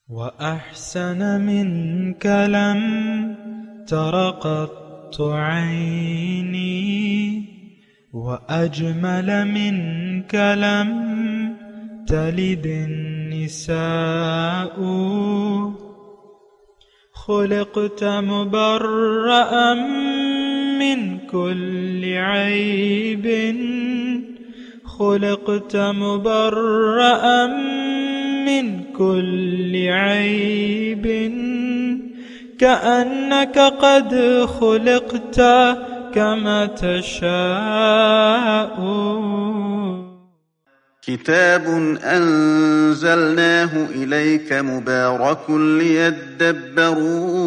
وأحسن منك لم تر قط عيني وأجمل منك لم تلد النساء خلقت مبرأ من كل عيب خلقت مبرأ من كل عيب كأنك قد خلقت كما تشاء. كتاب أنزلناه إليك مبارك ليدبروا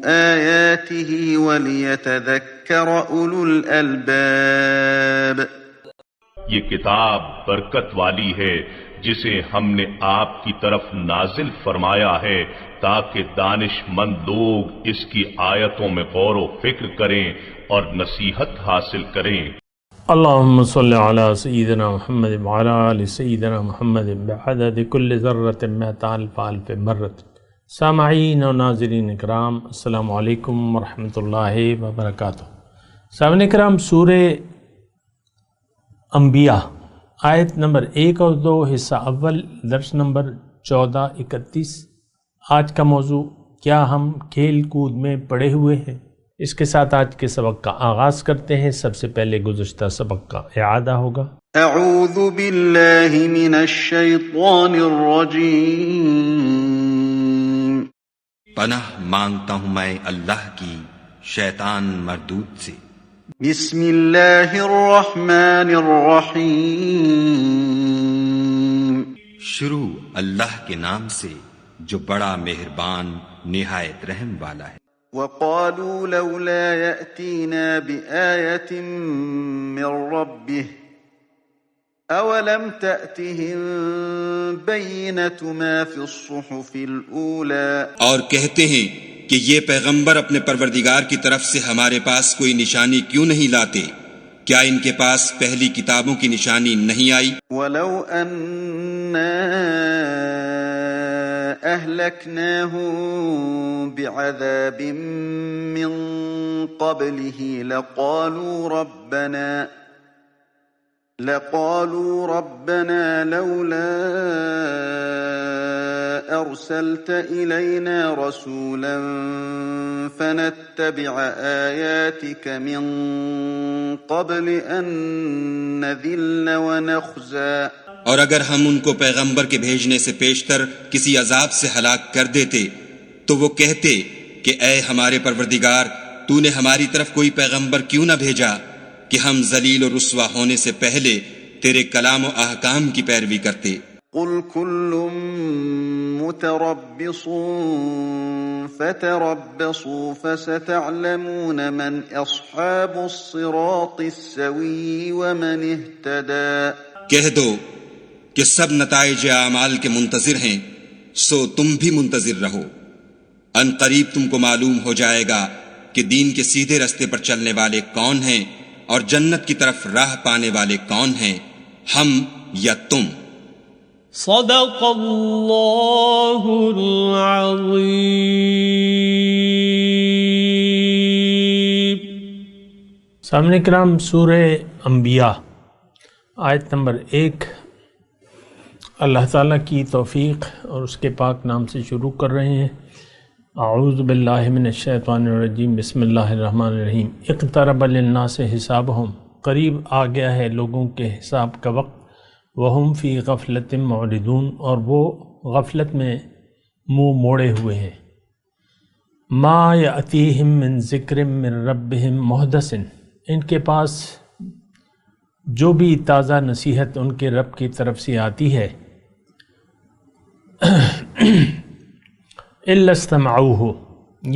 آياته وليتذكر أولو الألباب. یہ کتاب برکت والی ہے جسے ہم نے آپ کی طرف نازل فرمایا ہے تاکہ دانش مند لوگ اس کی آیتوں میں غور و فکر کریں اور نصیحت حاصل کریں. اللهم صل على سيدنا محمد وعلى آل سيدنا محمد بعدد كل ذرة مئة ألف ألف مرة. سامعین و ناظرین اکرام، السلام علیکم ورحمۃ اللہ وبرکاتہ. سامعین اکرام، سورہ انبیاء آیت نمبر 1 اور 2 حصہ اول درس نمبر 1431. آج کا موضوع کیا ہم کھیل کود میں پڑے ہوئے ہیں؟ اس کے ساتھ آج کے سبق کا آغاز کرتے ہیں. سب سے پہلے گزشتہ سبق کا اعادہ ہوگا. اعوذ باللہ من الشیطان الرجیم. پناہ مانگتا ہوں میں اللہ کی شیطان مردود سے. بسم اللہ الرحمن الرحیم. شروع اللہ کے نام سے جو بڑا مہربان نہایت رحم والا ہے. وقالوا لولا يأتينا بآية من ربه أولم تأتهم بينة ما في الصحف الأولى. اور کہتے ہیں کہ یہ پیغمبر اپنے پروردگار کی طرف سے ہمارے پاس کوئی نشانی کیوں نہیں لاتے؟ کیا ان کے پاس پہلی کتابوں کی نشانی نہیں آئی؟ ولو أنا أهلكناهم بعذاب من قبله لقالوا ربنا لولا أرسلت إلينا رسولا فنتبع آياتك من قبل أن نذل ونخزى. اور اگر ہم ان کو پیغمبر کے بھیجنے سے پیشتر کسی عذاب سے ہلاک کر دیتے تو وہ کہتے کہ اے ہمارے پروردگار، تو نے ہماری طرف کوئی پیغمبر کیوں نہ بھیجا کہ ہم ذلیل و رسوا ہونے سے پہلے تیرے کلام و احکام کی پیروی کرتے. قل كل متربص فتربصوا فستعلمون من أصحاب الصراط السوي ومن اهتدى. کہہ دو کہ سب نتائج اعمال کے منتظر ہیں، سو تم بھی منتظر رہو. ان قریب تم کو معلوم ہو جائے گا کہ دین کے سیدھے رستے پر چلنے والے کون ہیں اور جنت کی طرف راہ پانے والے کون ہیں، ہم یا تم. صدق اللہ العظیم. سامعین کرام، سورہ انبیاء آیت نمبر 1 اللہ تعالیٰ کی توفیق اور اس کے پاک نام سے شروع کر رہے ہیں. اعوذ باللہ من الشیطان الرجیم. بسم اللہ الرحمن الرحیم. اقترب للناس حسابہم، قریب آ گیا ہے لوگوں کے حساب کا وقت. وہم فی غفلت معرضون، اور وہ غفلت میں منہ موڑے ہوئے ہیں. ما یأتیہم من ذکر من ربہم محدث، ان کے پاس جو بھی تازہ نصیحت ان کے رب کی طرف سے آتی ہے، الا استمعوہ،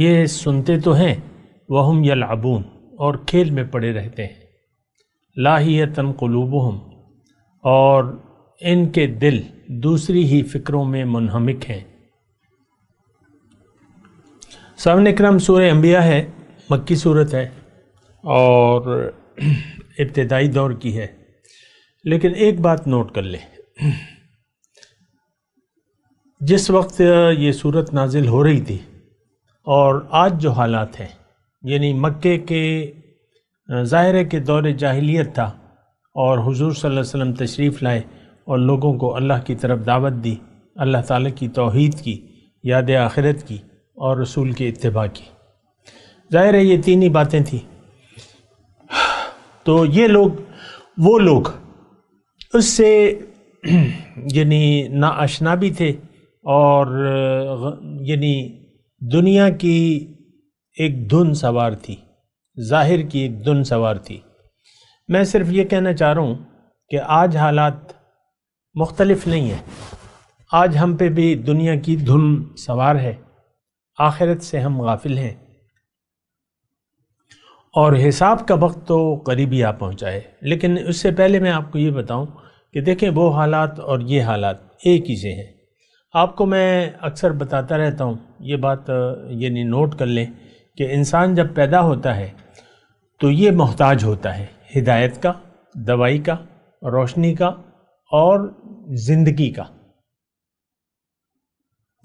یہ سنتے تو ہیں، وہم یلعبون، اور کھیل میں پڑے رہتے ہیں. لاہیۃ قلوبہم، اور ان کے دل دوسری ہی فکروں میں منہمک ہیں. سامعین اکرام، سورہ انبیاء ہے، مکی صورت ہے اور ابتدائی دور کی ہے. لیکن ایک بات نوٹ کر لیں، جس وقت یہ صورت نازل ہو رہی تھی اور آج جو حالات ہیں، یعنی مکے کے ظاہر ہے کہ دور جاہلیت تھا اور حضور صلی اللہ علیہ وسلم تشریف لائے اور لوگوں کو اللہ کی طرف دعوت دی، اللہ تعالیٰ کی توحید کی، یاد آخرت کی اور رسول کے اتباع کی۔ ظاہر ہے یہ تین ہی باتیں تھیں۔ تو یہ لوگ، وہ لوگ اس سے یعنی ناآشنا بھی تھے اور یعنی دنیا کی ایک دھن سوار تھی، ظاہر کی ایک دھن سوار تھی۔ میں صرف یہ کہنا چاہ رہا ہوں کہ آج حالات مختلف نہیں ہیں۔ آج ہم پہ بھی دنیا کی دھن سوار ہے، آخرت سے ہم غافل ہیں، اور حساب کا وقت تو قریب ہی آ پہنچا ہے۔ لیکن اس سے پہلے میں آپ کو یہ بتاؤں کہ دیکھیں وہ حالات اور یہ حالات ایک ہی سے ہیں۔ آپ کو میں اکثر بتاتا رہتا ہوں، یہ بات یعنی نوٹ کر لیں کہ انسان جب پیدا ہوتا ہے تو یہ محتاج ہوتا ہے ہدایت کا، دوائی کا، روشنی کا اور زندگی کا۔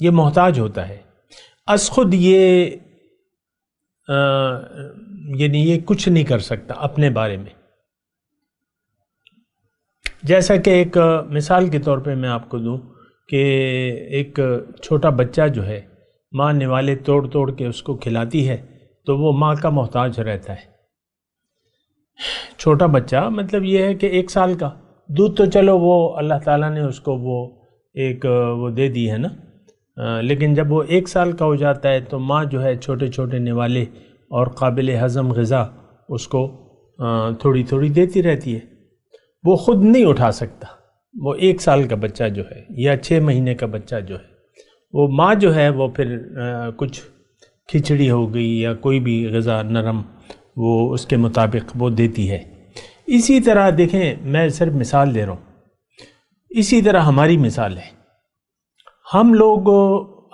یہ محتاج ہوتا ہے، از خود یہ یعنی یہ کچھ نہیں کر سکتا اپنے بارے میں۔ جیسا کہ ایک مثال کے طور پہ میں آپ کو دوں کہ ایک چھوٹا بچہ جو ہے ماں نوالے توڑ توڑ کے اس کو کھلاتی ہے تو وہ ماں کا محتاج رہتا ہے۔ چھوٹا بچہ مطلب یہ ہے کہ 1 سال کا دودھ تو چلو وہ اللہ تعالیٰ نے اس کو وہ ایک وہ دے دی ہے نا، لیکن جب وہ 1 سال کا ہو جاتا ہے تو ماں جو ہے چھوٹے چھوٹے نوالے اور قابل ہضم غذا اس کو تھوڑی تھوڑی دیتی رہتی ہے۔ وہ خود نہیں اٹھا سکتا، وہ 1 سال کا بچہ جو ہے یا 6 مہینے کا بچہ جو ہے، وہ ماں جو ہے وہ پھر کچھ کھچڑی ہو گئی یا کوئی بھی غذا نرم وہ اس کے مطابق وہ دیتی ہے۔ اسی طرح دیکھیں، میں صرف مثال دے رہا ہوں، اسی طرح ہماری مثال ہے۔ ہم لوگ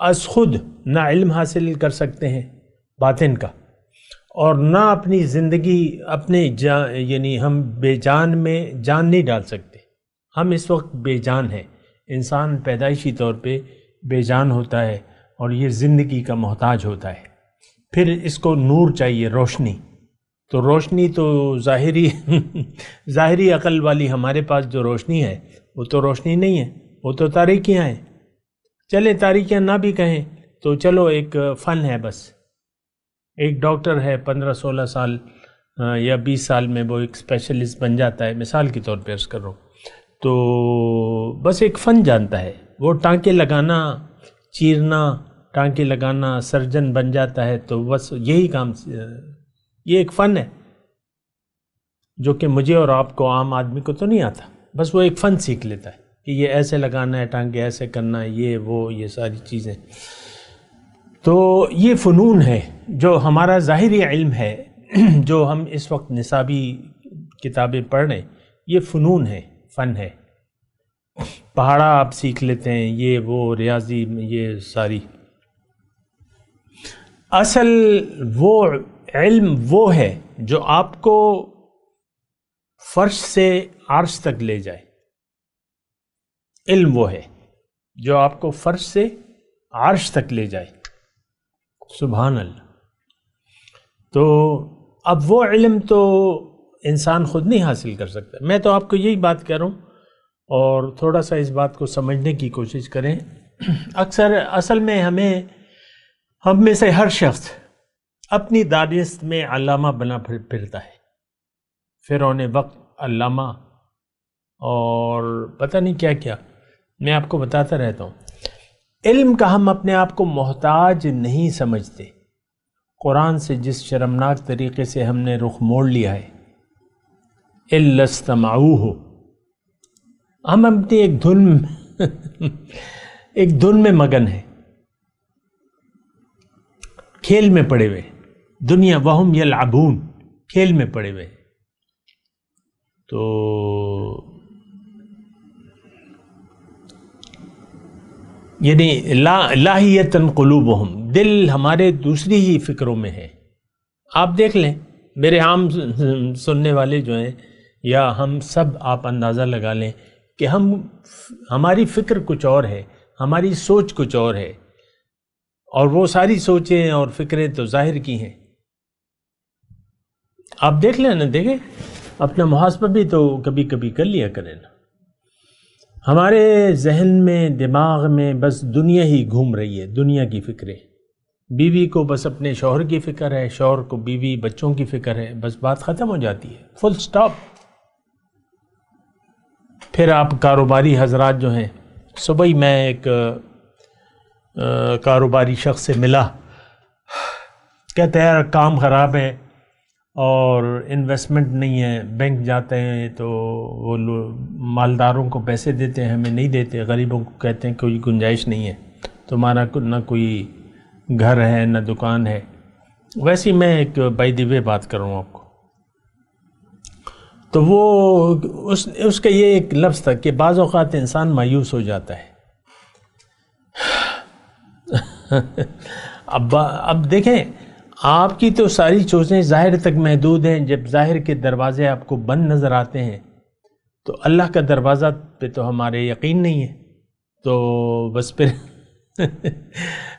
از خود نہ علم حاصل کر سکتے ہیں باطن کا، اور نہ اپنی زندگی اپنے یعنی ہم بے جان میں جان نہیں ڈال سکتے۔ ہم اس وقت بے جان ہیں، انسان پیدائشی طور پہ بے جان ہوتا ہے اور یہ زندگی کا محتاج ہوتا ہے۔ پھر اس کو نور چاہیے، روشنی۔ تو روشنی تو ظاہری عقل والی ہمارے پاس جو روشنی ہے وہ تو روشنی نہیں ہے، وہ تو تاریکیاں ہیں۔ چلے تاریکیاں نہ بھی کہیں تو چلو ایک فن ہے بس۔ ایک ڈاکٹر ہے 15-16 سال یا 20 سال میں وہ ایک اسپیشلسٹ بن جاتا ہے، مثال کے طور پہ عرض کر رہا ہوں، تو بس ایک فن جانتا ہے، وہ ٹانکے لگانا، چیرنا، ٹانکے لگانا، سرجن بن جاتا ہے، تو بس یہی کام، یہ ایک فن ہے جو کہ مجھے اور آپ کو عام آدمی کو تو نہیں آتا، بس وہ ایک فن سیکھ لیتا ہے کہ یہ ایسے لگانا ہے، ٹانکے ایسے کرنا ہے، یہ وہ یہ ساری چیزیں۔ تو یہ فنون ہے جو ہمارا ظاہری علم ہے، جو ہم اس وقت نصابی کتابیں پڑھ رہے ہیں، یہ فنون ہے، فن ہے۔ پہاڑا آپ سیکھ لیتے ہیں، یہ وہ ریاضی، یہ ساری۔ اصل وہ علم وہ ہے جو آپ کو فرش سے عرش تک لے جائے۔ علم وہ ہے جو آپ کو فرش سے عرش تک لے جائے۔ سبحان اللہ۔ تو اب وہ علم تو انسان خود نہیں حاصل کر سکتا۔ میں تو آپ کو یہی بات کہہ رہا ہوں، اور تھوڑا سا اس بات کو سمجھنے کی کوشش کریں۔ اکثر اصل میں ہم میں سے ہر شخص اپنی دانست میں علامہ بنا پھرتا ہے، فرعون وقت علامہ اور پتہ نہیں کیا کیا، میں آپ کو بتاتا رہتا ہوں۔ علم کا ہم اپنے آپ کو محتاج نہیں سمجھتے۔ قرآن سے جس شرمناک طریقے سے ہم نے رخ موڑ لیا ہے، اِلَّا اسْتَمَعُوهُ، ہم اپنی ایک دھن میں مگن ہیں، کھیل میں پڑے ہوئے، دنیا وہم یلعبون، کھیل میں پڑے ہوئے۔ تو یعنی لاہیتن قلوبہم، دل ہمارے دوسری ہی فکروں میں ہے۔ آپ دیکھ لیں، میرے عام سننے والے جو ہیں یا ہم سب، آپ اندازہ لگا لیں کہ ہماری فکر کچھ اور ہے، ہماری سوچ کچھ اور ہے، اور وہ ساری سوچیں اور فکریں تو ظاہر کی ہیں۔ آپ دیکھ لیں نا، دیکھیں اپنا محاسبہ بھی تو کبھی کبھی کر لیا کریں نا۔ ہمارے ذہن میں، دماغ میں بس دنیا ہی گھوم رہی ہے، دنیا کی فکریں۔ بیوی کو بس اپنے شوہر کی فکر ہے، شوہر کو بیوی بچوں کی فکر ہے، بس بات ختم ہو جاتی ہے، فل سٹاپ۔ پھر آپ کاروباری حضرات جو ہیں، صبح ہی میں ایک کاروباری شخص سے ملا، کہتے ہیں یار کام خراب ہے اور انویسٹمنٹ نہیں ہے، بینک جاتے ہیں تو وہ مالداروں کو پیسے دیتے ہیں، ہمیں نہیں دیتے، غریبوں کو کہتے ہیں کوئی گنجائش نہیں ہے، تمہارا نہ کوئی گھر ہے نہ دکان ہے۔ ویسے ہی میں ایک بائی دی وے بات کر رہا ہوں آپ کو، تو وہ اس کا یہ ایک لفظ تھا کہ بعض اوقات انسان مایوس ہو جاتا ہے۔ اب دیکھیں، آپ کی تو ساری چیزیں ظاہر تک محدود ہیں، جب ظاہر کے دروازے آپ کو بند نظر آتے ہیں تو اللہ کا دروازہ پہ تو ہمارے یقین نہیں ہے، تو بس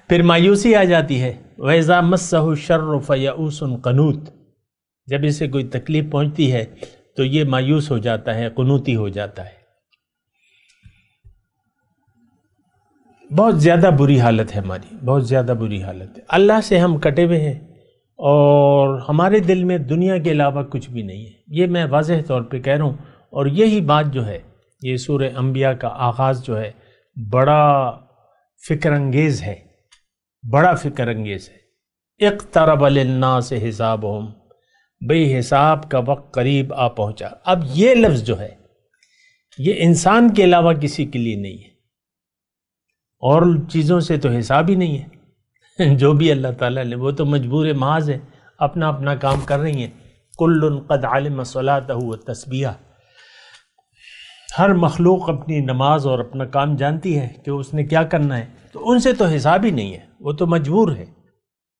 پھر مایوسی آ جاتی ہے۔ وَإِذَا مَسَّهُ الشَّرُّ فَيَئُوسٌ قَنُوطٌ، جب اسے کوئی تکلیف پہنچتی ہے تو یہ مایوس ہو جاتا ہے، قنوطی ہو جاتا ہے۔ بہت زیادہ بری حالت ہے ہماری، بہت زیادہ بری حالت ہے۔ اللہ سے ہم کٹے ہوئے ہیں اور ہمارے دل میں دنیا کے علاوہ کچھ بھی نہیں ہے، یہ میں واضح طور پہ کہہ رہا ہوں۔ اور یہی بات جو ہے، یہ سورہ انبیاء کا آغاز جو ہے بڑا فکر انگیز ہے، بڑا فکر انگیز ہے۔ اقترب للناس حسابہم، بے حساب کا وقت قریب آ پہنچا۔ اب یہ لفظ جو ہے یہ انسان کے علاوہ کسی کے لیے نہیں ہے، اور چیزوں سے تو حساب ہی نہیں ہے، جو بھی اللہ تعالیٰ نے، وہ تو مجبور محض ہے، اپنا اپنا کام کر رہی ہیں۔ کل قد علم صلاتہ وتسبیحہ، ہر مخلوق اپنی نماز اور اپنا کام جانتی ہے کہ اس نے کیا کرنا ہے، تو ان سے تو حساب ہی نہیں ہے، وہ تو مجبور ہے۔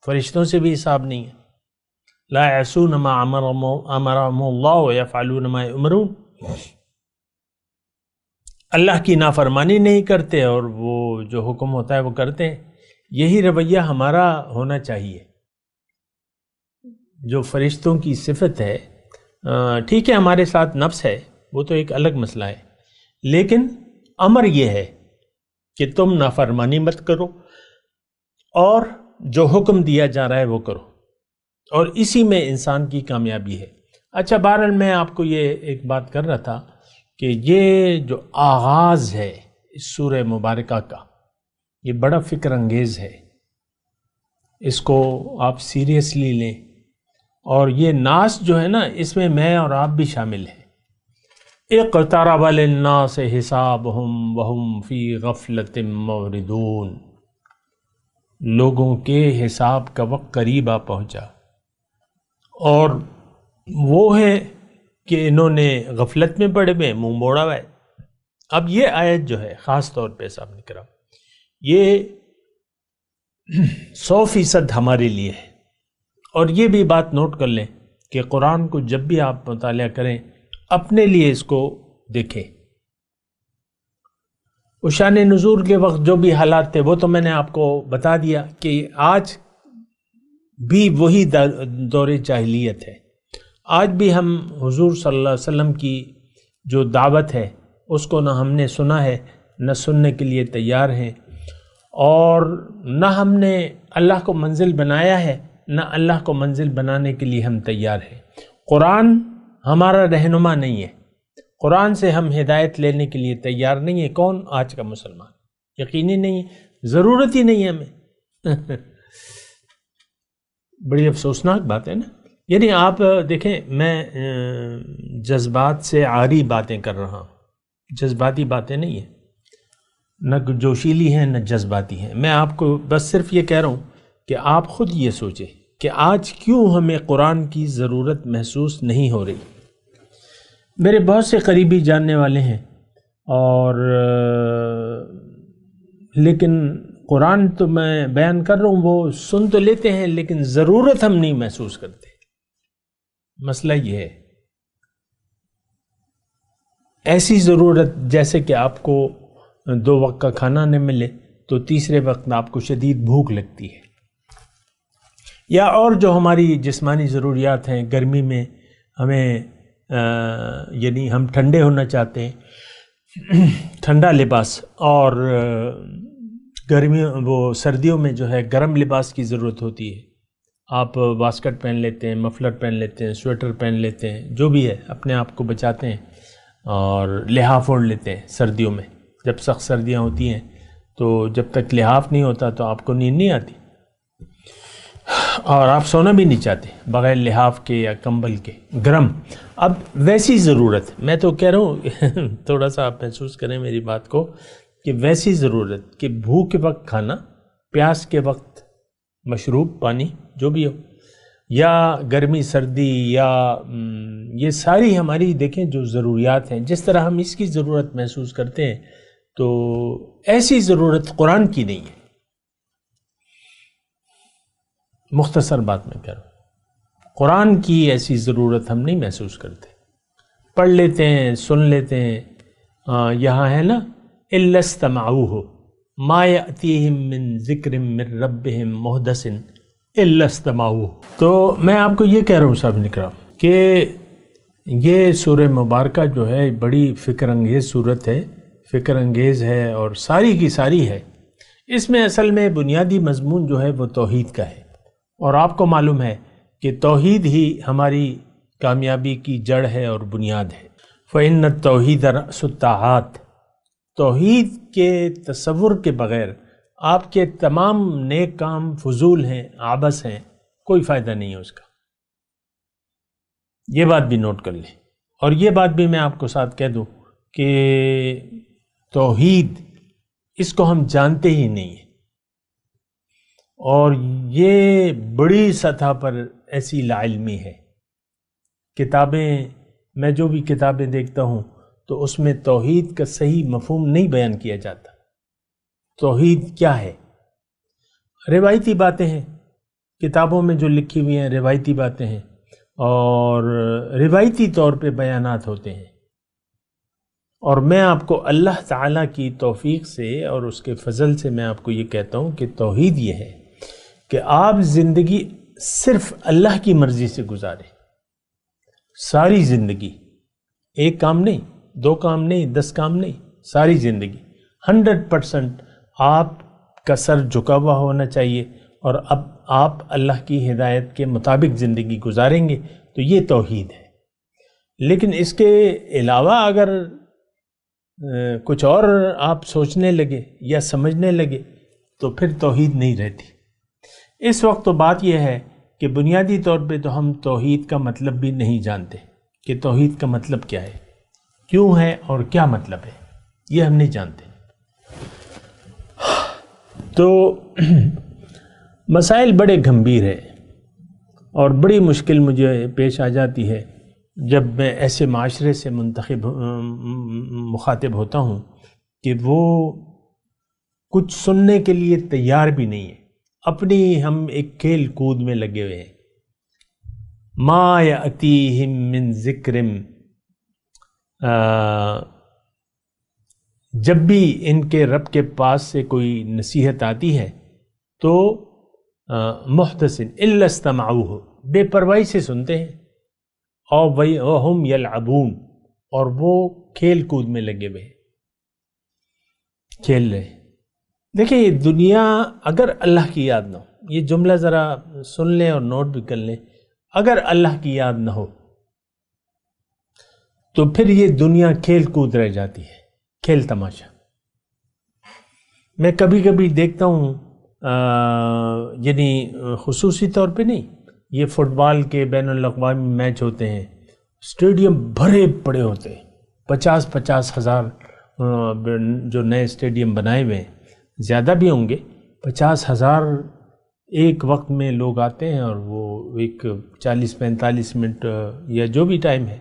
فرشتوں سے بھی حساب نہیں ہے۔ لا یعصون ما امرهم اللہ ویفعلون ما یؤمرون، اللہ کی نافرمانی نہیں کرتے اور وہ جو حکم ہوتا ہے وہ کرتے ہیں۔ یہی رویہ ہمارا ہونا چاہیے۔ جو فرشتوں کی صفت ہے، ٹھیک ہے ہمارے ساتھ نفس ہے، وہ تو ایک الگ مسئلہ ہے، لیکن امر یہ ہے کہ تم نافرمانی مت کرو اور جو حکم دیا جا رہا ہے وہ کرو، اور اسی میں انسان کی کامیابی ہے۔ اچھا، بہرحال میں آپ کو یہ ایک بات کر رہا تھا کہ یہ جو آغاز ہے اس سورہ مبارکہ کا، یہ بڑا فکر انگیز ہے، اس کو آپ سیریسلی لیں۔ اور یہ ناس جو ہے نا، اس میں میں اور آپ بھی شامل ہیں۔ اقترب للناس حسابہم وہم فی غفلۃ معرضون، لوگوں کے حساب کا وقت قریب آ پہنچا، اور وہ ہے کہ انہوں نے غفلت میں پڑے ہوئے، منہ موڑا ہوا ہے۔ اب یہ آیت جو ہے خاص طور پہ صاحب کرام، یہ 100% ہمارے لیے ہے۔ اور یہ بھی بات نوٹ کر لیں کہ قرآن کو جب بھی آپ مطالعہ کریں، اپنے لیے اس کو دیکھیں۔ شان نزول کے وقت جو بھی حالات تھے وہ تو میں نے آپ کو بتا دیا کہ آج بھی وہی دور جاہلیت ہے۔ آج بھی ہم حضور صلی اللہ علیہ وسلم کی جو دعوت ہے اس کو نہ ہم نے سنا ہے، نہ سننے کے لیے تیار ہیں، اور نہ ہم نے اللہ کو منزل بنایا ہے، نہ اللہ کو منزل بنانے کے لیے ہم تیار ہیں۔ قرآن ہمارا رہنما نہیں ہے، قرآن سے ہم ہدایت لینے کے لیے تیار نہیں ہے۔ کون؟ آج کا مسلمان یقینی نہیں ہے، ضرورت ہی نہیں ہے ہمیں۔ بڑی افسوسناک بات ہے نا۔ یعنی آپ دیکھیں، میں جذبات سے عاری باتیں کر رہا ہوں، جذباتی باتیں نہیں ہیں، نہ جوشیلی ہیں نہ جذباتی ہیں۔ میں آپ کو بس صرف یہ کہہ رہا ہوں کہ آپ خود یہ سوچیں کہ آج کیوں ہمیں قرآن کی ضرورت محسوس نہیں ہو رہی۔ میرے بہت سے قریبی جاننے والے ہیں، اور لیکن قرآن تو میں بیان کر رہا ہوں، وہ سن تو لیتے ہیں لیکن ضرورت ہم نہیں محسوس کرتے۔ مسئلہ یہ ہے، ایسی ضرورت جیسے کہ آپ کو 2 وقت کا کھانا نہ ملے تو تیسرے وقت آپ کو شدید بھوک لگتی ہے، یا اور جو ہماری جسمانی ضروریات ہیں، گرمی میں ہمیں یعنی ہم ٹھنڈے ہونا چاہتے ہیں، ٹھنڈا لباس، اور سردیوں میں جو ہے گرم لباس کی ضرورت ہوتی ہے، آپ واسکٹ پہن لیتے ہیں، مفلر پہن لیتے ہیں، سویٹر پہن لیتے ہیں، جو بھی ہے اپنے آپ کو بچاتے ہیں، اور لحاف اوڑھ لیتے ہیں سردیوں میں۔ جب سخت سردیاں ہوتی ہیں تو جب تک لحاف نہیں ہوتا تو آپ کو نیند نہیں آتی، اور آپ سونا بھی نہیں چاہتے بغیر لحاف کے یا کمبل کے گرم۔ اب ویسی ضرورت، میں تو کہہ رہا ہوں تھوڑا سا آپ محسوس کریں میری بات کو، کہ ویسی ضرورت کہ بھوک کے وقت کھانا، پیاس کے وقت مشروب پانی جو بھی ہو، یا گرمی سردی، یا یہ ساری ہماری دیکھیں جو ضروریات ہیں، جس طرح ہم اس کی ضرورت محسوس کرتے ہیں تو ایسی ضرورت قرآن کی نہیں ہے۔ مختصر بات میں کہہ رہا ہوں، قرآن کی ایسی ضرورت ہم نہیں محسوس کرتے، پڑھ لیتے ہیں، سن لیتے ہیں، یہاں ہے نا إِلَّا اسْتَمَعُوهُ مَا يَأْتِيهِم مِّن ذِكْرٍ مِّن رَبِّهِم مُحْدَثٍ إِلَّا اسْتَمَعُوهُ۔ تو میں آپ کو یہ کہہ رہا ہوں صاحب نکرام کہ یہ سورہ مبارکہ جو ہے بڑی فکر انگیز صورت ہے، فکر انگیز ہے، اور ساری کی ساری ہے۔ اس میں اصل میں بنیادی مضمون جو ہے وہ توحید کا ہے، اور آپ کو معلوم ہے کہ توحید ہی ہماری کامیابی کی جڑ ہے اور بنیاد ہے۔ فإن التوحید رأس الطاعات، توحید کے تصور کے بغیر آپ کے تمام نیک کام فضول ہیں، عبث ہیں، کوئی فائدہ نہیں ہے اس کا۔ یہ بات بھی نوٹ کر لیں، اور یہ بات بھی میں آپ کو ساتھ کہہ دوں کہ توحید اس کو ہم جانتے ہی نہیں ہیں، اور یہ بڑی سطح پر ایسی لا علمی ہے۔ کتابیں، میں جو بھی کتابیں دیکھتا ہوں تو اس میں توحید کا صحیح مفہوم نہیں بیان کیا جاتا۔ توحید کیا ہے؟ روایتی باتیں ہیں، کتابوں میں جو لکھی ہوئی ہیں روایتی باتیں ہیں، اور روایتی طور پہ بیانات ہوتے ہیں، اور میں آپ کو اللہ تعالیٰ کی توفیق سے اور اس کے فضل سے میں آپ کو یہ کہتا ہوں کہ توحید یہ ہے کہ آپ زندگی صرف اللہ کی مرضی سے گزاریں، ساری زندگی، ایک کام نہیں، 2 کام نہیں، 10 کام نہیں، ساری زندگی 100% آپ کا سر جھکا ہوا ہونا چاہیے، اور اب آپ اللہ کی ہدایت کے مطابق زندگی گزاریں گے تو یہ توحید ہے۔ لیکن اس کے علاوہ اگر کچھ اور آپ سوچنے لگے یا سمجھنے لگے تو پھر توحید نہیں رہتی۔ اس وقت تو بات یہ ہے کہ بنیادی طور پہ تو ہم توحید کا مطلب بھی نہیں جانتے کہ توحید کا مطلب کیا ہے، کیوں ہے اور کیا مطلب ہے، یہ ہم نہیں جانتے۔ تو مسائل بڑے گھمبیر ہیں، اور بڑی مشکل مجھے پیش آ جاتی ہے جب میں ایسے معاشرے سے مخاطب ہوتا ہوں کہ وہ کچھ سننے کے لیے تیار بھی نہیں ہے، اپنی ہم ایک کھیل کود میں لگے ہوئے ہیں۔ ما یأتیہم من ذکر، جب بھی ان کے رب کے پاس سے کوئی نصیحت آتی ہے تو محتسن الا استمعوہ، بے پرواہی سے سنتے ہیں، اور وہم یلعبون، اور وہ کھیل کود میں لگے ہوئے کھیل رہے۔ دیکھیں یہ دنیا اگر اللہ کی یاد نہ ہو، یہ جملہ ذرا سن لیں اور نوٹ بھی کر لیں، اگر اللہ کی یاد نہ ہو تو پھر یہ دنیا کھیل کود رہ جاتی ہے، کھیل تماشا۔ میں کبھی کبھی دیکھتا ہوں، یعنی خصوصی طور پہ نہیں، یہ فٹ بال کے بین الاقوامی میچ ہوتے ہیں، اسٹیڈیم بھرے پڑے ہوتے ہیں، 50-50 ہزار جو نئے اسٹیڈیم بنائے ہوئے ہیں، زیادہ بھی ہوں گے، 50,000 ایک وقت میں لوگ آتے ہیں، اور وہ ایک 40-45 منٹ یا جو بھی ٹائم ہے،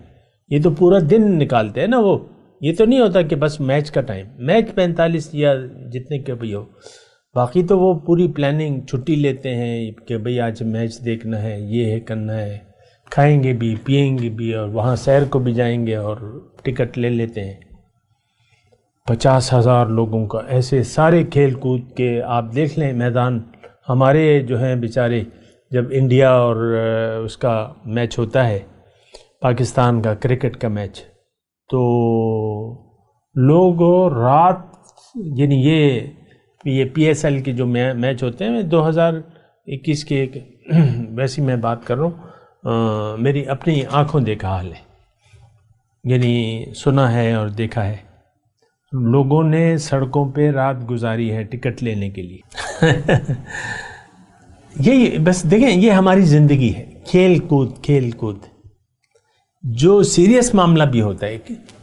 یہ تو پورا دن نکالتے ہیں نا وہ، یہ تو نہیں ہوتا کہ بس میچ کا ٹائم، میچ 45 یا جتنے کے بھی ہو، باقی تو وہ پوری پلاننگ، چھٹی لیتے ہیں کہ بھئی آج میچ دیکھنا ہے، یہ ہے کرنا ہے، کھائیں گے بھی پئیں گے بھی، اور وہاں سیر کو بھی جائیں گے اور ٹکٹ لے لیتے ہیں۔ 50,000 لوگوں کا، ایسے سارے کھیل کود کے آپ دیکھ لیں میدان. ہمارے جو ہیں بیچارے، جب انڈیا اور اس کا میچ ہوتا ہے، پاکستان کا کرکٹ کا میچ، تو لوگ رات، یعنی یہ پی ایس ایل کے جو میچ ہوتے ہیں 2021 کے، ویسی میں بات کر رہا ہوں، میری اپنی آنکھوں دیکھا حال ہے، یعنی سنا ہے اور دیکھا ہے. لوگوں نے سڑکوں پہ رات گزاری ہے ٹکٹ لینے کے لیے. یہی بس دیکھیں، یہ ہماری زندگی ہے، کھیل کود. جو سیریس معاملہ بھی ہوتا ہے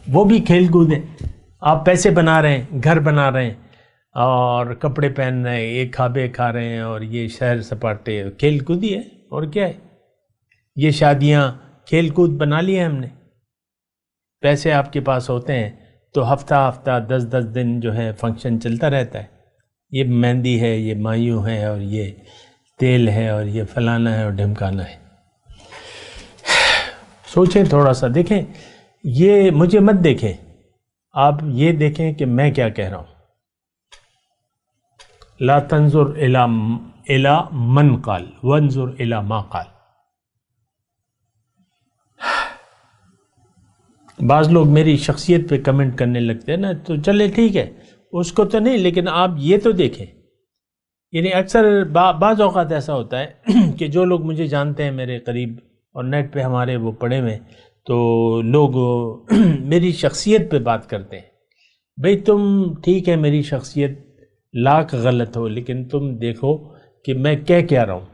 وہ بھی کھیل کود ہے. آپ پیسے بنا رہے ہیں، گھر بنا رہے ہیں، اور کپڑے پہن رہے ہیں، ایک کھابے کھا رہے ہیں، اور یہ شہر سپاٹے، کھیل کود ہی ہے. اور کیا ہے؟ یہ شادیاں کھیل کود بنا لی ہیں ہم نے. پیسے آپ کے پاس ہوتے ہیں تو ہفتہ 10 دن جو ہے فنکشن چلتا رہتا ہے. یہ مہندی ہے، یہ مایوں ہے، اور یہ تیل ہے، اور یہ فلانا ہے اور ڈھمکانا ہے. سوچیں تھوڑا سا، دیکھیں، یہ مجھے مت دیکھیں، آپ یہ دیکھیں کہ میں کیا کہہ رہا ہوں. لا تنظر الی من قال وانظر الی ما قال. بعض لوگ میری شخصیت پہ کمنٹ کرنے لگتے ہیں نا، تو چلے ٹھیک ہے، اس کو تو نہیں، لیکن آپ یہ تو دیکھیں. یعنی اکثر بعض اوقات ایسا ہوتا ہے کہ جو لوگ مجھے جانتے ہیں میرے قریب اور نیٹ پہ ہمارے وہ پڑھے ہوئے، تو لوگ میری شخصیت پہ بات کرتے ہیں. بھئی تم ٹھیک ہے، میری شخصیت لاکھ غلط ہو، لیکن تم دیکھو کہ میں کیا رہا ہوں،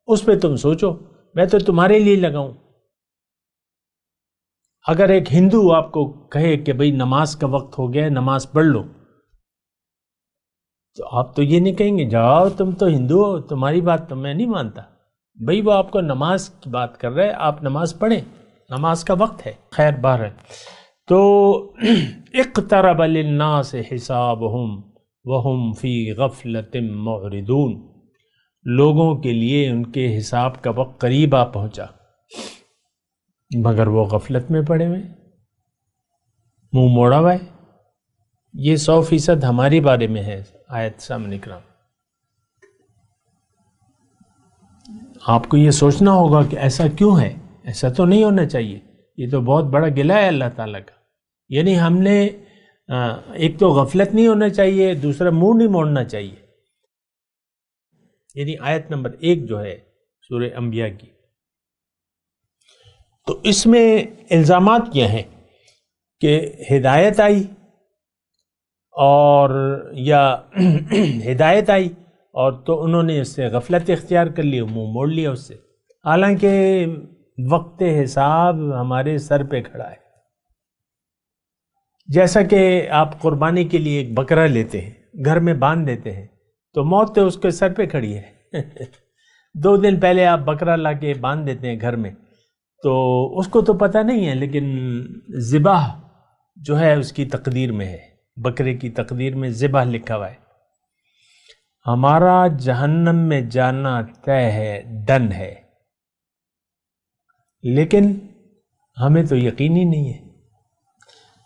اس پہ تم سوچو. میں تو تمہارے لیے لگاؤں. اگر ایک ہندو آپ کو کہے کہ بھئی نماز کا وقت ہو گیا ہے، نماز پڑھ لو، تو آپ تو یہ نہیں کہیں گے جاؤ تم تو ہندو ہو، تمہاری بات تو میں نہیں مانتا. بھئی وہ آپ کو نماز کی بات کر رہے ہیں، آپ نماز پڑھیں، نماز کا وقت ہے. خیر بہر ہے. تو اقترب للناس حسابهم وهم فی غفلۃ معرضون. لوگوں کے لیے ان کے حساب کا وقت قریب آ پہنچا، مگر وہ غفلت میں پڑے ہوئے، منہ موڑا ہوا ہے. یہ 100% ہمارے بارے میں ہے آیت سامنے کرام. آپ کو یہ سوچنا ہوگا کہ ایسا کیوں ہے، ایسا تو نہیں ہونا چاہیے. یہ تو بہت بڑا گلہ ہے اللہ تعالیٰ کا. یعنی ہم نے ایک تو غفلت نہیں ہونا چاہیے، دوسرا منہ نہیں موڑنا چاہیے. یعنی آیت نمبر 1 جو ہے سورہ انبیاء کی، تو اس میں الزامات کیا ہیں کہ ہدایت آئی اور تو انہوں نے اس سے غفلت اختیار کر لی، منہ موڑ لیا اس سے، حالانکہ وقت حساب ہمارے سر پہ کھڑا ہے. جیسا کہ آپ قربانی کے لیے ایک بکرا لیتے ہیں، گھر میں باندھ دیتے ہیں، تو موت تو اس کے سر پہ کھڑی ہے. 2 دن پہلے آپ بکرا لا کے باندھ دیتے ہیں گھر میں، تو اس کو تو پتہ نہیں ہے، لیکن ذبح جو ہے اس کی تقدیر میں ہے، بکرے کی تقدیر میں ذبح لکھا ہوا ہے. ہمارا جہنم میں جانا طے ہے، ڈن ہے، لیکن ہمیں تو یقین ہی نہیں ہے.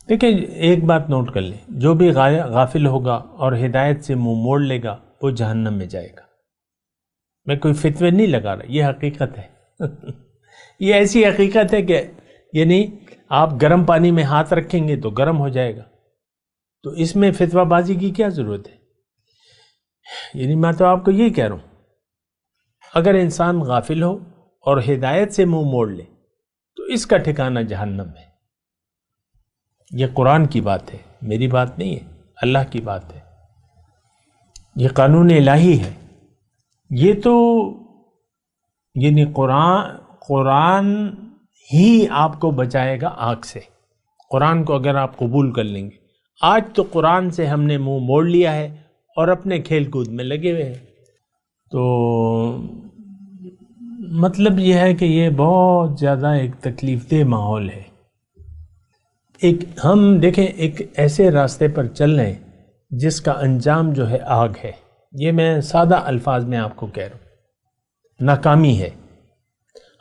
دیکھیں ایک بات نوٹ کر لیں، جو بھی غافل ہوگا اور ہدایت سے منہ موڑ لے گا وہ جہنم میں جائے گا. میں کوئی فتوے نہیں لگا رہا، یہ حقیقت ہے. یہ ایسی حقیقت ہے کہ یعنی آپ گرم پانی میں ہاتھ رکھیں گے تو گرم ہو جائے گا، تو اس میں فتویٰ بازی کی کیا ضرورت ہے. یعنی میں تو آپ کو یہ کہہ رہا ہوں، اگر انسان غافل ہو اور ہدایت سے منہ موڑ لے تو اس کا ٹھکانہ جہنم ہے. یہ قرآن کی بات ہے، میری بات نہیں ہے، اللہ کی بات ہے. یہ قانون الہی ہے. یہ تو یعنی قرآن ہی آپ کو بچائے گا آگ سے. قرآن کو اگر آپ قبول کر لیں گے. آج تو قرآن سے ہم نے منہ موڑ لیا ہے اور اپنے کھیل کود میں لگے ہوئے ہیں. تو مطلب یہ ہے کہ یہ بہت زیادہ ایک تکلیف دہ ماحول ہے. ہم دیکھیں ایک ایسے راستے پر چل رہے ہیں جس کا انجام جو ہے آگ ہے. یہ میں سادہ الفاظ میں آپ کو کہہ رہا ہوں، ناکامی ہے.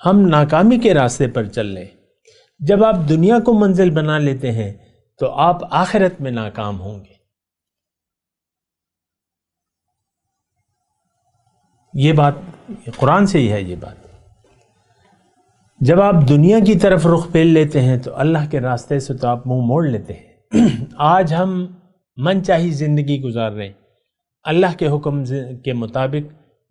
ہم ناکامی کے راستے پر چل رہے ہیں. جب آپ دنیا کو منزل بنا لیتے ہیں تو آپ آخرت میں ناکام ہوں گے. یہ بات قرآن سے ہی ہے یہ بات. جب آپ دنیا کی طرف رخ پھیر لیتے ہیں تو اللہ کے راستے سے تو آپ منہ موڑ لیتے ہیں. آج ہم من چاہی زندگی گزار رہے ہیں. اللہ کے حکم کے مطابق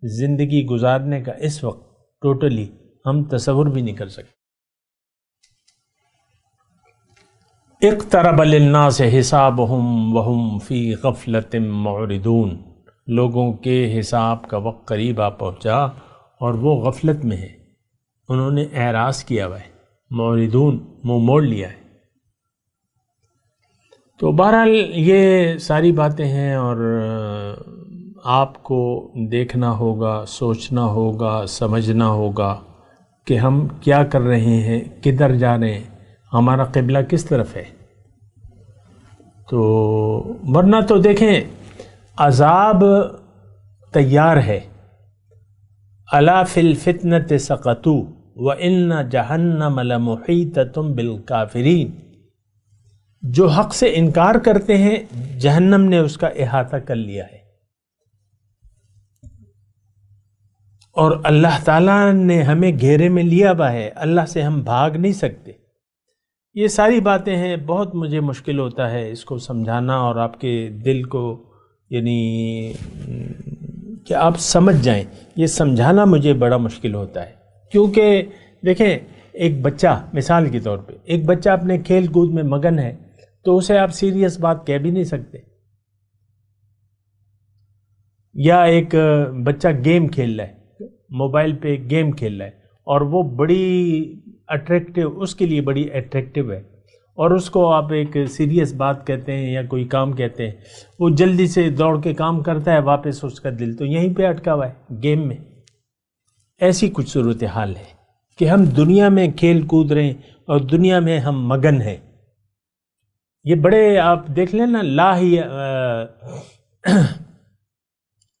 زندگی گزارنے کا اس وقت ٹوٹلی ہم تصور بھی نہیں کر سکتے. اقترب للناس حسابهم وهم فی غفلۃ معرضون. لوگوں کے حساب کا وقت قریب آ پہنچا اور وہ غفلت میں ہے، انہوں نے اعراض کیا ہوا ہے. معرضون منہ موڑ لیا ہے. تو بہرحال یہ ساری باتیں ہیں اور آپ کو دیکھنا ہوگا، سوچنا ہوگا، سمجھنا ہوگا کہ ہم کیا کر رہے ہیں، کدھر جا رہے ہیں، ہمارا قبلہ کس طرف ہے. تو ورنہ تو دیکھیں عذاب تیار ہے. الا فی الفتنۃ سقطوا وان جہنم لمحیطۃ بالکافرین. جو حق سے انکار کرتے ہیں جہنم نے اس کا احاطہ کر لیا ہے، اور اللہ تعالیٰ نے ہمیں گھیرے میں لیا ہوا ہے، اللہ سے ہم بھاگ نہیں سکتے. یہ ساری باتیں ہیں. بہت مجھے مشکل ہوتا ہے اس کو سمجھانا اور آپ کے دل کو یعنی کہ آپ سمجھ جائیں. یہ سمجھانا مجھے بڑا مشکل ہوتا ہے، کیونکہ دیکھیں ایک بچہ مثال کے طور پہ ایک بچہ اپنے کھیل کود میں مگن ہے تو اسے آپ سیریس بات کہہ بھی نہیں سکتے. یا ایک بچہ گیم کھیل رہا ہے، موبائل پہ گیم کھیل رہا ہے اور وہ بڑی اٹریکٹیو، اس کے لیے بڑی اٹریکٹیو ہے، اور اس کو آپ ایک سیریس بات کہتے ہیں یا کوئی کام کہتے ہیں، وہ جلدی سے دوڑ کے کام کرتا ہے، واپس اس کا دل تو یہیں پہ اٹکا ہوا ہے گیم میں. ایسی کچھ صورتحال ہے کہ ہم دنیا میں کھیل کود رہے ہیں اور دنیا میں ہم مگن ہیں. یہ بڑے آپ دیکھ لیں نا،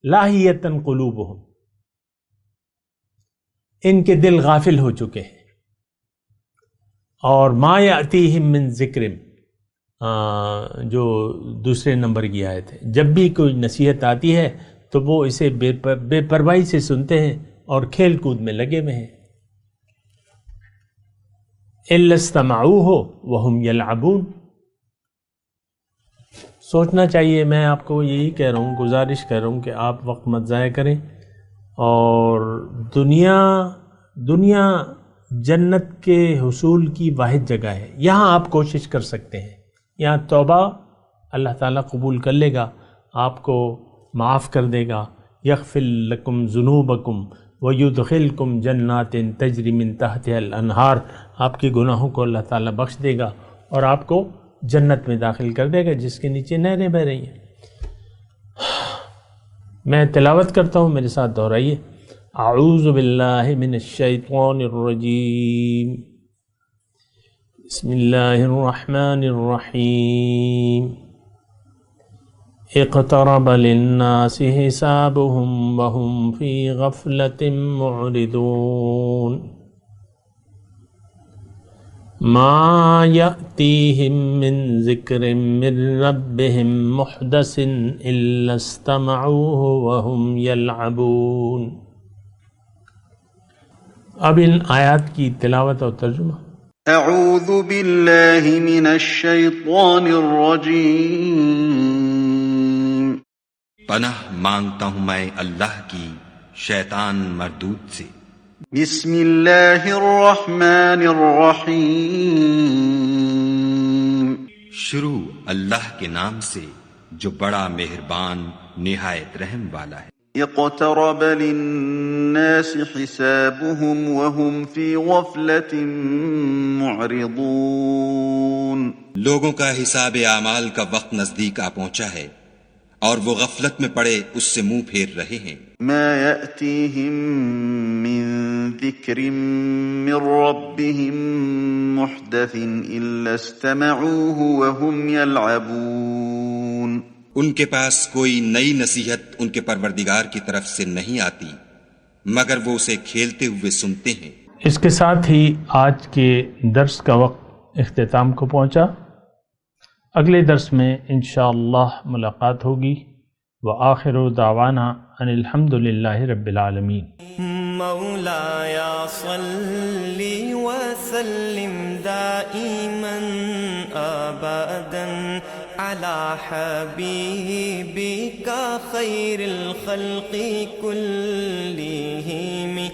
لاہیتن قلوبہم، ان کے دل غافل ہو چکے ہیں. اور ما یاتیہم من ذکر، جو دوسرے نمبر کی آیت ہے، جب بھی کوئی نصیحت آتی ہے تو وہ اسے بے پرواہی سے سنتے ہیں اور کھیل کود میں لگے ہوئے ہیں. الا استمعوہ وہم یلعبون. سوچنا چاہیے. میں آپ کو یہی کہہ رہا ہوں، گزارش کر رہا ہوں کہ آپ وقت مت ضائع کریں. اور دنیا جنت کے حصول کی واحد جگہ ہے. یہاں آپ کوشش کر سکتے ہیں. یہاں توبہ اللہ تعالیٰ قبول کر لے گا، آپ کو معاف کر دے گا. یغفر لکم ذنوبکم ویدخلکم جنات تجری من تحتها الانہار. آپ کے گناہوں کو اللہ تعالیٰ بخش دے گا اور آپ کو جنت میں داخل کر دے گا جس کے نیچے نہریں بہہ رہی ہیں. میں تلاوت کرتا ہوں، میرے ساتھ دہرائیے. اعوذ باللہ من الشیطان الرجیم. بسم اللہ الرحمن الرحیم. اقترب للناس حسابهم وهم فی غفلة معرضون. ما یأتیہم من ذکر من ربهم محدث الا استمعوه وهم یلعبون. اب ان آیات کی تلاوت اور ترجمہ. اعوذ باللہ من الشیطان الرجیم. پناہ مانگتا ہوں میں اللہ کی شیطان مردود سے. بسم اللہ الرحمن الرحیم. شروع اللہ کے نام سے جو بڑا مہربان نہایت رحم والا ہے. اقترب للناس حسابهم وهم في غفلة معرضون. لوگوں کا حساب اعمال کا وقت نزدیک آ پہنچا ہے اور وہ غفلت میں پڑے اس سے منہ پھیر رہے ہیں. ما يأتيهم من ذكر من ربهم محدث إلا استمعوه وهم يلعبون. ان کے پاس کوئی نئی نصیحت ان کے پروردگار کی طرف سے نہیں آتی مگر وہ اسے کھیلتے ہوئے سنتے ہیں. اس کے ساتھ ہی آج کے درس کا وقت اختتام کو پہنچا. اگلے درس میں انشاءاللہ ملاقات ہوگی. وآخر دعوانا ان الحمد للہ رب العالمین۔ مولاي صل وسلم دائما أبدا على حبيبك خير الخلق كلهم